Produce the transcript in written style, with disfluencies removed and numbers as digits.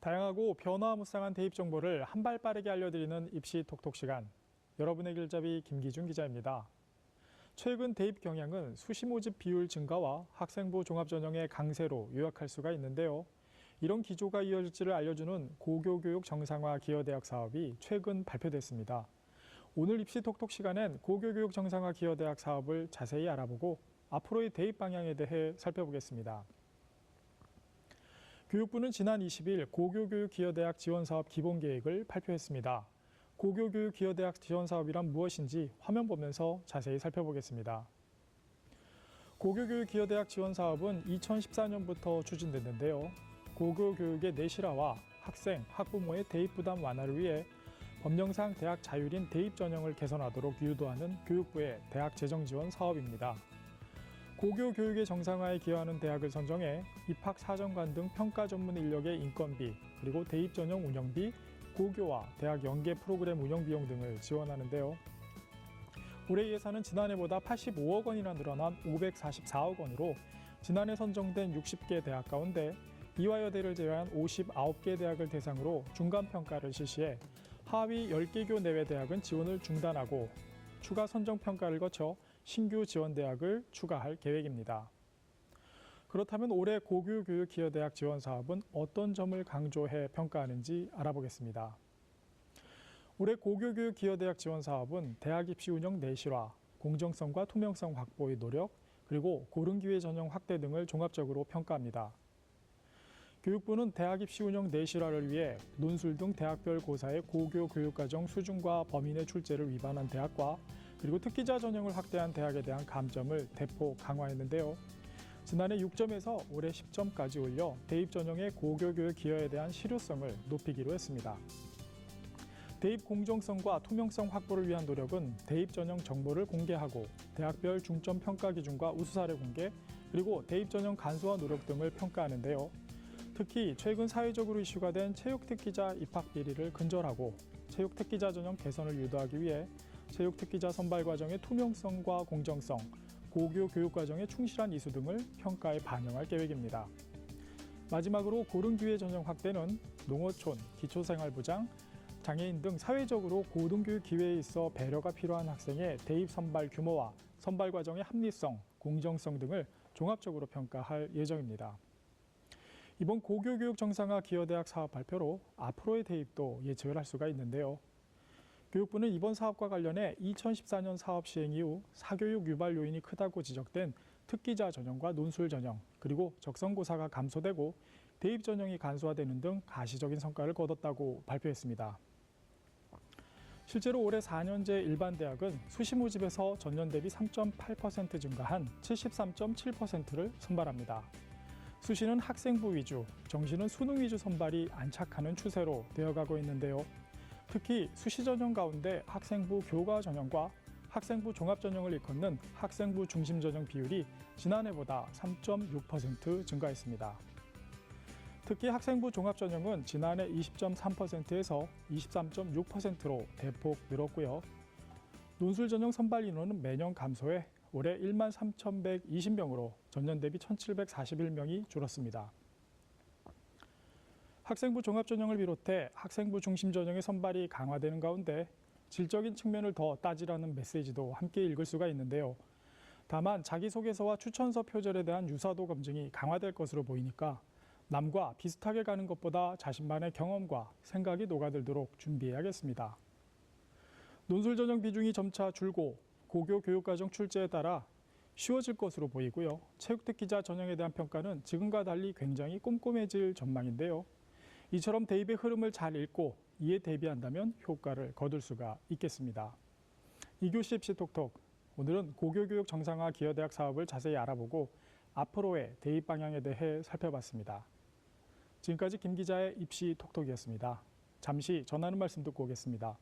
다양하고 변화무쌍한 대입 정보를 한 발 빠르게 알려드리는 입시 톡톡 시간. 여러분의 길잡이 김기준 기자입니다. 최근 대입 경향은 수시 모집 비율 증가와 학생부 종합전형의 강세로 요약할 수가 있는데요. 이런 기조가 이어질지를 알려주는 고교교육 정상화 기여대학 사업이 최근 발표됐습니다. 오늘 입시 톡톡 시간엔 고교교육 정상화 기여대학 사업을 자세히 알아보고 앞으로의 대입 방향에 대해 살펴보겠습니다. 교육부는 지난 20일 고교교육 기여대학 지원사업 기본계획을 발표했습니다. 고교교육 기여대학 지원사업이란 무엇인지 화면 보면서 자세히 살펴보겠습니다. 고교교육 기여대학 지원사업은 2014년부터 추진됐는데요. 고교교육의 내실화와 학생, 학부모의 대입 부담 완화를 위해 법령상 대학 자율인 대입 전형을 개선하도록 유도하는 교육부의 대학 재정 지원 사업입니다. 고교 교육의 정상화에 기여하는 대학을 선정해 입학 사정관 등 평가 전문 인력의 인건비, 그리고 대입 전형 운영비, 고교와 대학 연계 프로그램 운영 비용 등을 지원하는데요. 올해 예산은 지난해보다 85억 원이나 늘어난 544억 원으로 지난해 선정된 60개 대학 가운데 이화여대를 제외한 59개 대학을 대상으로 중간평가를 실시해 하위 10개교 내외 대학은 지원을 중단하고 추가 선정평가를 거쳐 신규 지원대학을 추가할 계획입니다. 그렇다면 올해 고교교육 기여대학 지원 사업은 어떤 점을 강조해 평가하는지 알아보겠습니다. 올해 고교교육 기여대학 지원 사업은 대학 입시 운영 내실화, 공정성과 투명성 확보의 노력, 그리고 고른기회 전형 확대 등을 종합적으로 평가합니다. 교육부는 대학 입시 운영 내실화를 위해 논술 등 대학별 고사의 고교 교육과정 수준과 범인의 출제를 위반한 대학과 그리고 특기자 전형을 확대한 대학에 대한 감점을 대폭 강화했는데요. 지난해 6점에서 올해 10점까지 올려 대입 전형의 고교교육 기여에 대한 실효성을 높이기로 했습니다. 대입 공정성과 투명성 확보를 위한 노력은 대입 전형 정보를 공개하고 대학별 중점 평가 기준과 우수 사례 공개, 그리고 대입 전형 간소화 노력 등을 평가하는데요. 특히 최근 사회적으로 이슈가 된 체육특기자 입학 비리를 근절하고 체육특기자 전형 개선을 유도하기 위해 체육특기자 선발 과정의 투명성과 공정성, 고교 교육 과정의 충실한 이수 등을 평가에 반영할 계획입니다. 마지막으로 고른기회 전형 확대는 농어촌, 기초생활부장, 장애인 등 사회적으로 고등교육 기회에 있어 배려가 필요한 학생의 대입 선발 규모와 선발 과정의 합리성, 공정성 등을 종합적으로 평가할 예정입니다. 이번 고교교육 정상화 기여대학 사업 발표로 앞으로의 대입도 예측을 할 수가 있는데요. 교육부는 이번 사업과 관련해 2014년 사업 시행 이후 사교육 유발 요인이 크다고 지적된 특기자 전형과 논술 전형, 그리고 적성고사가 감소되고 대입 전형이 간소화되는 등 가시적인 성과를 거뒀다고 발표했습니다. 실제로 올해 4년제 일반 대학은 수시 모집에서 전년 대비 3.8% 증가한 73.7%를 선발합니다. 수시는 학생부 위주, 정시는 수능 위주 선발이 안착하는 추세로 되어가고 있는데요. 특히 수시 전형 가운데 학생부 교과 전형과 학생부 종합 전형을 일컫는 학생부 중심 전형 비율이 지난해보다 3.6% 증가했습니다. 특히 학생부 종합 전형은 지난해 20.3%에서 23.6%로 대폭 늘었고요. 논술 전형 선발 인원은 매년 감소해 올해 1만 3,120명으로 전년 대비 1,741명이 줄었습니다. 학생부 종합 전형을 비롯해 학생부 중심 전형의 선발이 강화되는 가운데 질적인 측면을 더 따지라는 메시지도 함께 읽을 수가 있는데요. 다만 자기소개서와 추천서 표절에 대한 유사도 검증이 강화될 것으로 보이니까 남과 비슷하게 가는 것보다 자신만의 경험과 생각이 녹아들도록 준비해야겠습니다. 논술 전형 비중이 점차 줄고 고교 교육과정 출제에 따라 쉬워질 것으로 보이고요. 체육특기자 전형에 대한 평가는 지금과 달리 굉장히 꼼꼼해질 전망인데요. 이처럼 대입의 흐름을 잘 읽고 이에 대비한다면 효과를 거둘 수가 있겠습니다. 이교시 입시 톡톡, 오늘은 고교교육 정상화 기여대학 사업을 자세히 알아보고 앞으로의 대입 방향에 대해 살펴봤습니다. 지금까지 김 기자의 입시 톡톡이었습니다. 잠시 전하는 말씀 듣고 오겠습니다.